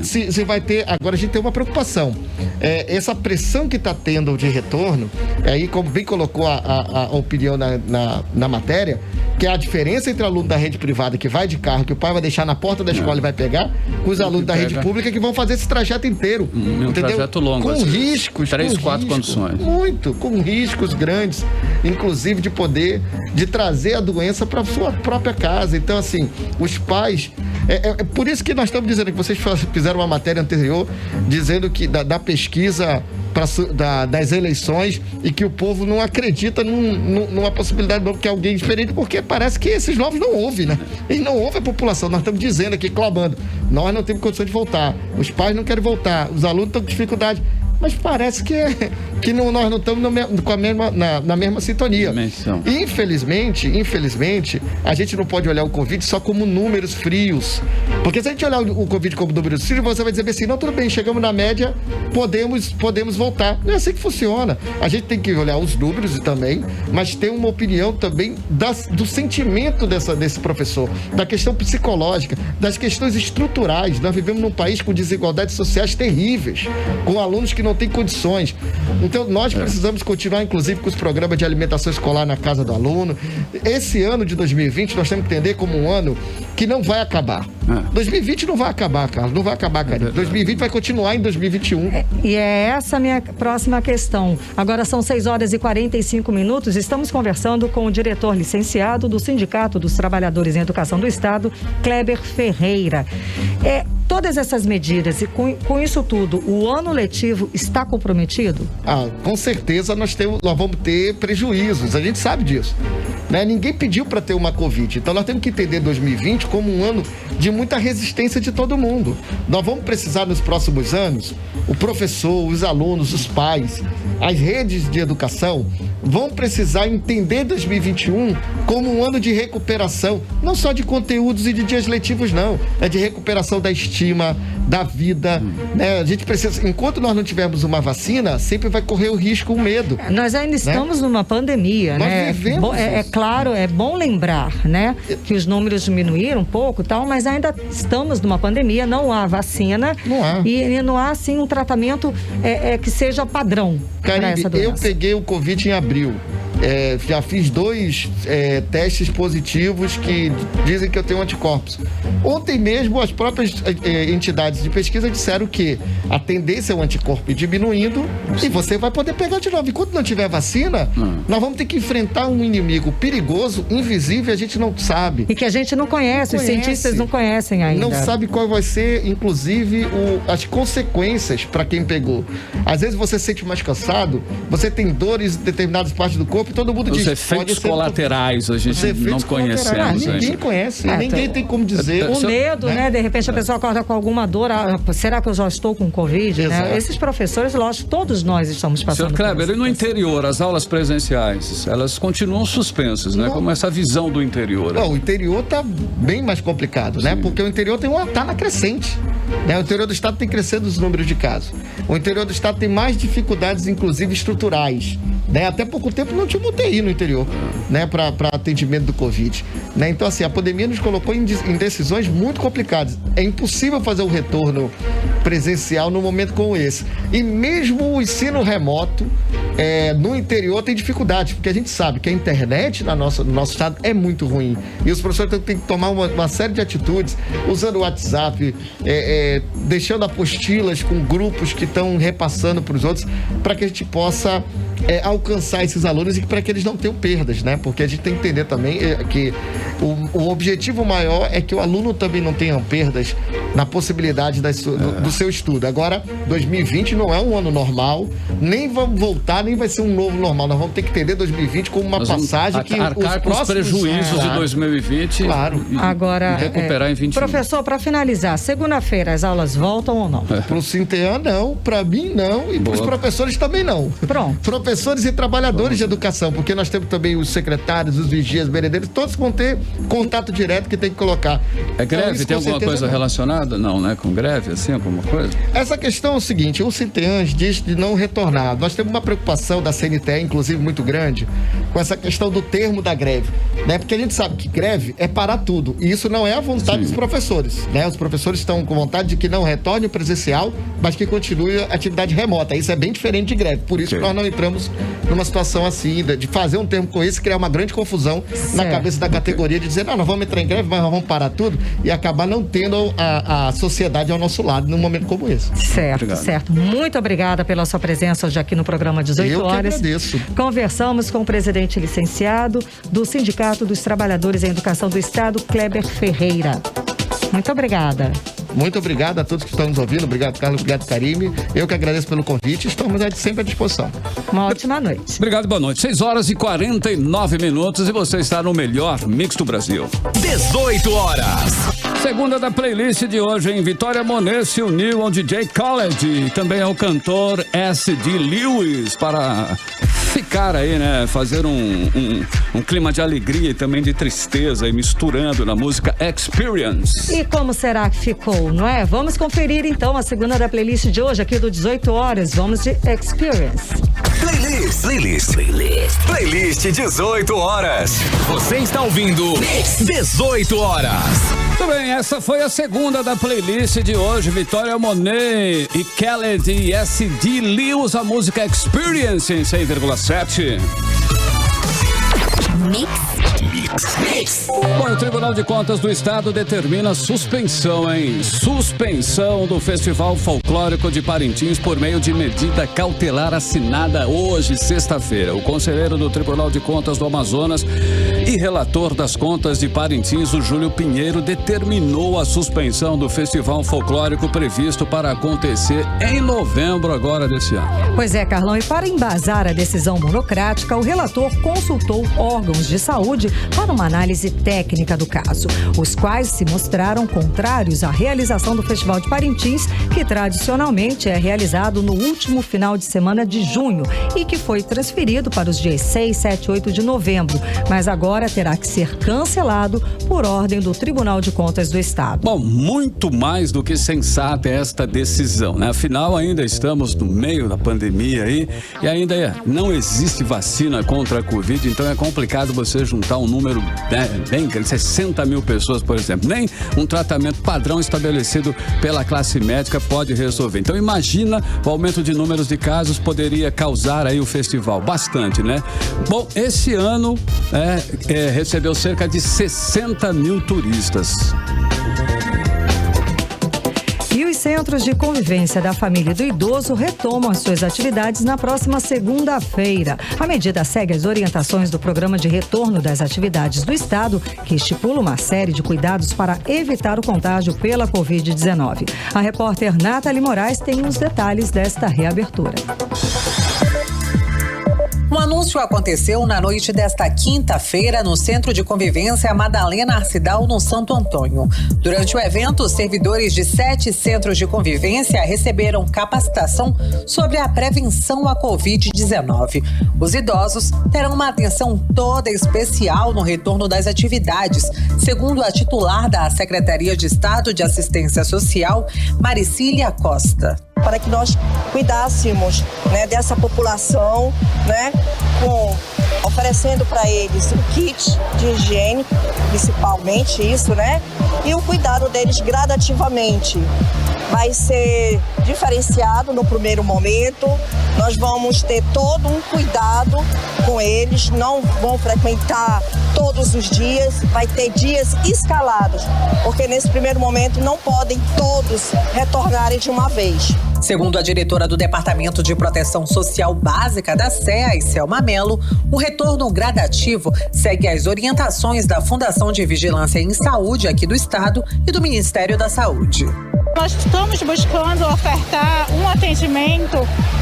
se vai ter. Agora a gente tem uma preocupação. Essa pressão que está tendo de retorno, aí como bem colocou a opinião na matéria, que é a diferença entre aluno da rede privada que vai de carro, que o pai vai deixar na porta da escola e vai pegar, com os alunos da rede pública que vão fazer esse trajeto inteiro. Um trajeto longo. Com riscos. 3, 4 condições. Com riscos grandes, inclusive de trazer a doença para sua própria casa. Então, assim, os pais... É por isso que nós estamos dizendo que vocês fizeram uma matéria anterior dizendo que da pesquisa das eleições e que o povo não acredita numa possibilidade não, que alguém experiente, porque parece que esses novos não ouvem, né? Eles não ouvem a população. Nós estamos dizendo aqui, clamando, nós não temos condição de voltar, os pais não querem voltar, os alunos estão com dificuldade. Mas parece que nós não estamos na mesma sintonia. Infelizmente, a gente não pode olhar o Covid só como números frios. Porque se a gente olhar o Covid como números frios, você vai dizer assim, não, tudo bem, chegamos na média, podemos voltar. Não é assim que funciona. A gente tem que olhar os números também, mas ter uma opinião também do sentimento desse professor, da questão psicológica, das questões estruturais. Nós vivemos num país com desigualdades sociais terríveis, com alunos que não têm condições. Então, nós precisamos continuar, inclusive, com os programas de alimentação escolar na casa do aluno. Esse ano de 2020, nós temos que entender como um ano que não vai acabar. 2020 não vai acabar, Carlos. Não vai acabar, cara. 2020 vai continuar em 2021. E é essa a minha próxima questão. Agora são 6h45. Estamos conversando com o diretor licenciado do Sindicato dos Trabalhadores em Educação do Estado, Kleber Ferreira. Todas essas medidas e com isso tudo, o ano letivo está comprometido? Com certeza nós vamos ter prejuízos, a gente sabe disso. Né? Ninguém pediu para ter uma Covid, então nós temos que entender 2020 como um ano de muita resistência de todo mundo. Nós vamos precisar nos próximos anos, o professor, os alunos, os pais, as redes de educação vão precisar entender 2021 como um ano de recuperação, não só de conteúdos e de dias letivos, não. É de recuperação da estima, da vida, né? A gente precisa, enquanto nós não tivermos uma vacina, sempre vai correr o risco, o medo. Nós ainda estamos numa pandemia, né? Claro, é bom lembrar, né? Que os números diminuíram um pouco e tal, mas ainda estamos numa pandemia, não há vacina. Não há. E não há, assim, um tratamento que seja padrão para essa doença. Eu peguei o Covid em abril. Já fiz 2 testes positivos que dizem que eu tenho anticorpos. Ontem mesmo as próprias entidades de pesquisa disseram que a tendência é o anticorpo diminuindo e você vai poder pegar de novo. Enquanto não tiver vacina, nós vamos ter que enfrentar um inimigo perigoso, invisível, a gente não sabe. E que a gente não conhece, os cientistas não conhecem ainda. Não sabe qual vai ser, inclusive, as consequências para quem pegou. Às vezes você se sente mais cansado, você tem dores em determinadas partes do corpo, corpo e todo mundo diz. Os efeitos colaterais a gente não conhecemos. Ninguém conhece, ninguém tem como dizer. O medo, né? De repente a pessoa acorda com alguma dor. Será que eu já estou com Covid? Né? Esses professores, lógico, todos nós estamos passando. Senhor Kleber, e no interior, as aulas presenciais, elas continuam suspensas, né? Como essa visão do interior? Não, o interior está bem mais complicado, né? Porque o interior tá na crescente. Né? O interior do estado tem crescido os números de casos. O interior do estado tem mais dificuldades, inclusive estruturais. Né? Até pouco tempo não tinha uma UTI no interior, né? Para atendimento do Covid. Né? Então, assim, a pandemia nos colocou em decisões muito complicadas. É impossível fazer o retorno presencial num momento como esse. E mesmo o ensino remoto no interior tem dificuldades, porque a gente sabe que a internet no nosso estado é muito ruim. E os professores têm que tomar uma série de atitudes, usando o WhatsApp, deixando apostilas com grupos que estão repassando para os outros, para que a gente possa alcançar esses alunos e para que eles não tenham perdas, né? Porque a gente tem que entender também que o objetivo maior é que o aluno também não tenha perdas na possibilidade do seu estudo. Agora, 2020 não é um ano normal, nem vamos voltar, nem vai ser um novo normal. Nós vamos ter que entender 2020 como uma passagem que arcar com os prejuízos de 2020 agora, recuperar em 2021. Professor, para finalizar, segunda-feira as aulas voltam ou não? Para o Sintean não, para mim não e para os professores também não. Pronto. Professores e trabalhadores de educação, porque nós temos também os secretários, os vigias, merendeiros, todos vão ter contato direto que tem que colocar. Greve? Então, tem alguma coisa relacionada? Não, né? Com greve, assim, alguma coisa? Essa questão é o seguinte, o Sintean diz de não retornar. Nós temos uma preocupação da CNTE, inclusive muito grande, com essa questão do termo da greve, né? Porque a gente sabe que greve é parar tudo, e isso não é a vontade dos professores, né? Os professores estão com vontade de que não retorne o presencial, mas que continue a atividade remota. Isso é bem diferente de greve, por isso que nós não entramos numa situação assim, de fazer um termo com esse, criar uma grande confusão na cabeça da categoria, de dizer, não, nós vamos entrar em greve, mas nós vamos parar tudo, e acabar não tendo a sociedade ao nosso lado num momento como esse. Certo. Muito obrigada pela sua presença hoje aqui no programa 18 Horas. Eu que agradeço. Conversamos com o presidente licenciado do Sindicato dos Trabalhadores em Educação do Estado, Kleber Ferreira. Muito obrigada. Muito obrigado a todos que estão nos ouvindo. Obrigado, Carlos. Obrigado, Karime. Eu que agradeço pelo convite. Estamos sempre à disposição. Uma ótima noite. Obrigado, boa noite. 6h49 e você está no melhor mix do Brasil. 18 horas. Segunda da playlist de hoje, em Vitória Monet se uniu ao DJ Khaled e também ao cantor S.D. Lewis para ficar aí, né? Fazer um clima de alegria e também de tristeza e misturando na música Experience. E como será que ficou, não é? Vamos conferir então a segunda da playlist de hoje aqui do 18 Horas. Vamos de Experience. Playlist 18 horas. Você está ouvindo 18 horas. Tudo bem, essa foi a segunda da playlist de hoje. Vitória Monet e Khaled e S.D. Lewis, a música Experience em 100,7. Bom, o Tribunal de Contas do Estado determina suspensão do Festival Folclórico de Parintins por meio de medida cautelar assinada hoje, sexta-feira. O conselheiro do Tribunal de Contas do Amazonas e relator das contas de Parintins, o Júlio Pinheiro, determinou a suspensão do Festival Folclórico previsto para acontecer em novembro agora desse ano. Pois é, Carlão, e para embasar a decisão monocrática, o relator consultou órgãos de saúde para uma análise técnica do caso, os quais se mostraram contrários à realização do Festival de Parintins, que tradicionalmente é realizado no último final de semana de junho e que foi transferido para os dias 6, 7 e 8 de novembro, mas agora terá que ser cancelado por ordem do Tribunal de Contas do Estado. Bom, muito mais do que sensata esta decisão, né? Afinal, ainda estamos no meio da pandemia aí e ainda não existe vacina contra a Covid, então é complicado você juntar um número bem grande, 60 mil pessoas, por exemplo. Nem um tratamento padrão estabelecido pela classe médica pode resolver. Então imagina o aumento de números de casos poderia causar aí o festival. Bastante, né? Bom, esse ano recebeu cerca de 60 mil turistas. E os centros de convivência da família e do idoso retomam as suas atividades na próxima segunda-feira. A medida segue as orientações do Programa de Retorno das Atividades do Estado, que estipula uma série de cuidados para evitar o contágio pela Covid-19. A repórter Nathalie Moraes tem os detalhes desta reabertura. O anúncio aconteceu na noite desta quinta-feira no Centro de Convivência Madalena Arcidal, no Santo Antônio. Durante o evento, os servidores de 7 centros de convivência receberam capacitação sobre a prevenção à Covid-19. Os idosos terão uma atenção toda especial no retorno das atividades, segundo a titular da Secretaria de Estado de Assistência Social, Maricília Costa. Para que nós cuidássemos, né, dessa população, né, oferecendo para eles o kit de higiene, principalmente isso, né, e o cuidado deles gradativamente. Vai ser diferenciado no primeiro momento, nós vamos ter todo um cuidado com eles, não vão frequentar todos os dias, vai ter dias escalados, porque nesse primeiro momento não podem todos retornarem de uma vez. Segundo a diretora do Departamento de Proteção Social Básica da SEA, Selma Mello, o retorno gradativo segue as orientações da Fundação de Vigilância em Saúde aqui do Estado e do Ministério da Saúde. Nós estamos buscando ofertar um atendimento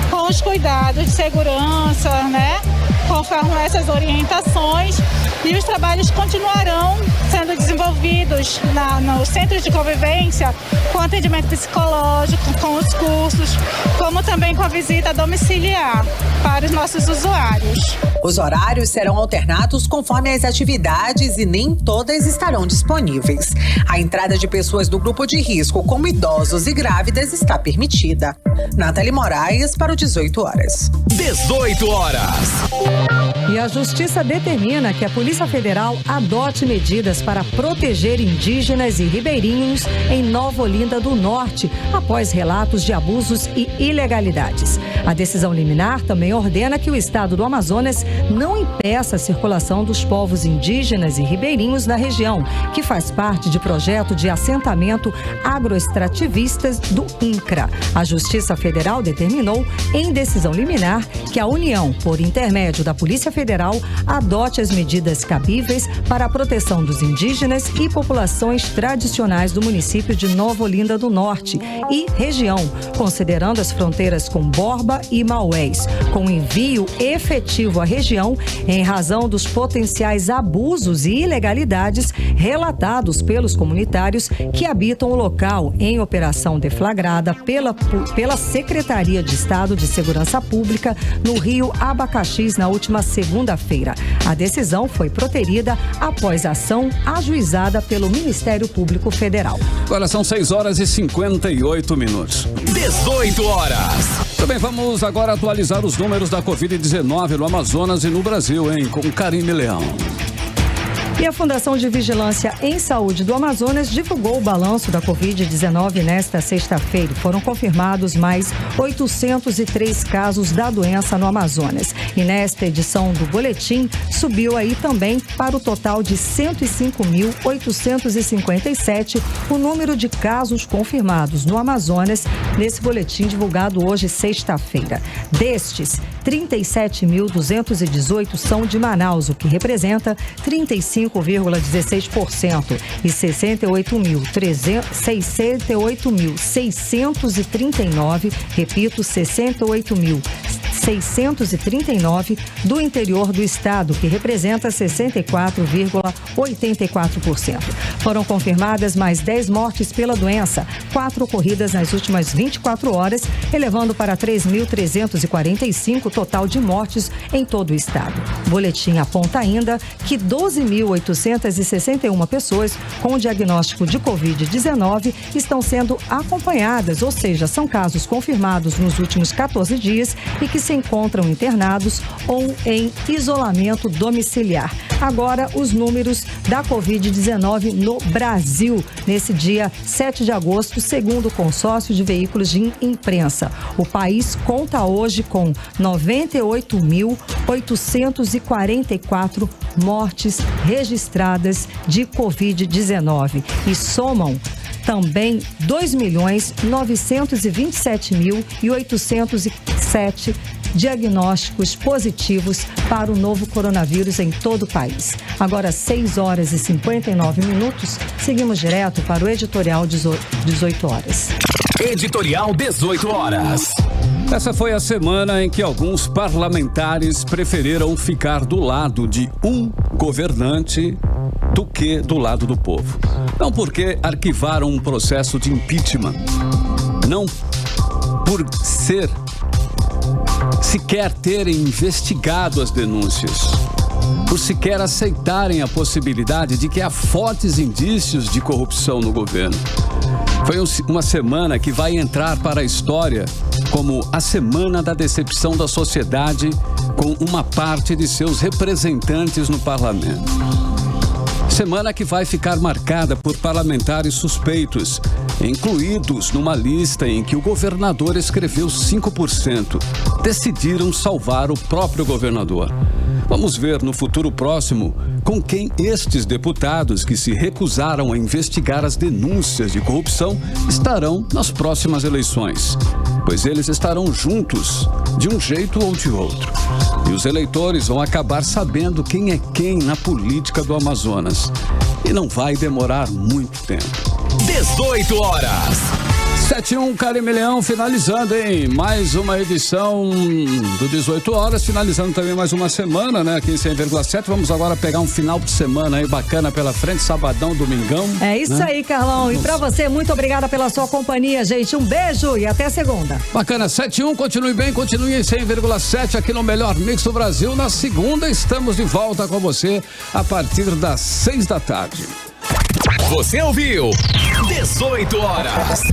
com os cuidados de segurança, né? Conforme essas orientações, e os trabalhos continuarão sendo desenvolvidos no centro de convivência, com atendimento psicológico, com os cursos, como também com a visita domiciliar para os nossos usuários. Os horários serão alternados conforme as atividades e nem todas estarão disponíveis. A entrada de pessoas do grupo de risco, como idosos e grávidas, está permitida. Nathalie Moraes para o 18 horas. 18 horas. E a Justiça determina que a Polícia Federal adote medidas para proteger indígenas e ribeirinhos em Nova Olinda do Norte, após relatos de abusos e ilegalidades. A decisão liminar também ordena que o Estado do Amazonas não impeça a circulação dos povos indígenas e ribeirinhos na região, que faz parte de projeto de assentamento agroextrativistas do INCRA. A Justiça Federal determinou, em decisão liminar, que a União, por intermédio da Polícia Federal, adote as medidas cabíveis para a proteção dos indígenas e populações tradicionais do município de Nova Olinda do Norte e região, considerando as fronteiras com Borba e Maués, com envio efetivo à região em razão dos potenciais abusos e ilegalidades relatados pelos comunitários que habitam o local, em operação deflagrada pela Secretaria de Estado de Segurança Pública no Rio Abacaxis na última segunda-feira. A decisão foi proferida após ação ajuizada pelo Ministério Público Federal. Agora são 6 horas e 58 minutos. 18 horas. Também vamos agora atualizar os números da Covid-19 no Amazonas e no Brasil, hein? Com Karime Leão. E a Fundação de Vigilância em Saúde do Amazonas divulgou o balanço da Covid-19 nesta sexta-feira. Foram confirmados mais 803 casos da doença no Amazonas. E nesta edição do boletim, subiu aí também para o total de 105.857 o número de casos confirmados no Amazonas, nesse boletim divulgado hoje, sexta-feira. Destes, 37.218 são de Manaus, o que representa 35,16%, e 68.639, repito, 68.639 do interior do estado, que representa 64,84%. Foram confirmadas mais 10 mortes pela doença, 4 ocorridas nas últimas 24 horas, elevando para 3.345 o total de mortes em todo o estado. O boletim aponta ainda que 12.861 pessoas com o diagnóstico de Covid-19 estão sendo acompanhadas, ou seja, são casos confirmados nos últimos 14 dias e que se encontram internados ou em isolamento domiciliar. Agora, os números da Covid-19 no Brasil, nesse dia 7 de agosto, segundo o consórcio de veículos de imprensa. O país conta hoje com 98.844 mortes registradas de Covid-19 e somam também 2.927.807 diagnósticos positivos para o novo coronavírus em todo o país. Agora, 6 horas e 59 minutos, seguimos direto para o editorial 18 horas. Editorial 18 horas. Essa foi a semana em que alguns parlamentares preferiram ficar do lado de um governante do que do lado do povo. Não porque arquivaram um processo de impeachment, não por sequer terem investigado as denúncias, por sequer aceitarem a possibilidade de que há fortes indícios de corrupção no governo. Foi uma semana que vai entrar para a história como a semana da decepção da sociedade com uma parte de seus representantes no parlamento. Semana que vai ficar marcada por parlamentares suspeitos, incluídos numa lista em que o governador escreveu 5%, decidiram salvar o próprio governador. Vamos ver no futuro próximo com quem estes deputados que se recusaram a investigar as denúncias de corrupção estarão nas próximas eleições, pois eles estarão juntos de um jeito ou de outro. E os eleitores vão acabar sabendo quem é quem na política do Amazonas. E não vai demorar muito tempo. 18 horas. 7-1, Karime Leão, finalizando, hein? Mais uma edição do 18 horas, finalizando também mais uma semana, né? Aqui em 100,7. Vamos agora pegar um final de semana aí bacana pela frente, sabadão, domingão. É isso, né? Aí, Carlão. E pra você, muito obrigada pela sua companhia, gente. Um beijo e até segunda. Bacana, 7-1, continue bem, continue em 100,7 aqui no melhor mix do Brasil. Na segunda, estamos de volta com você a partir das 6 da tarde. Você ouviu 18 horas.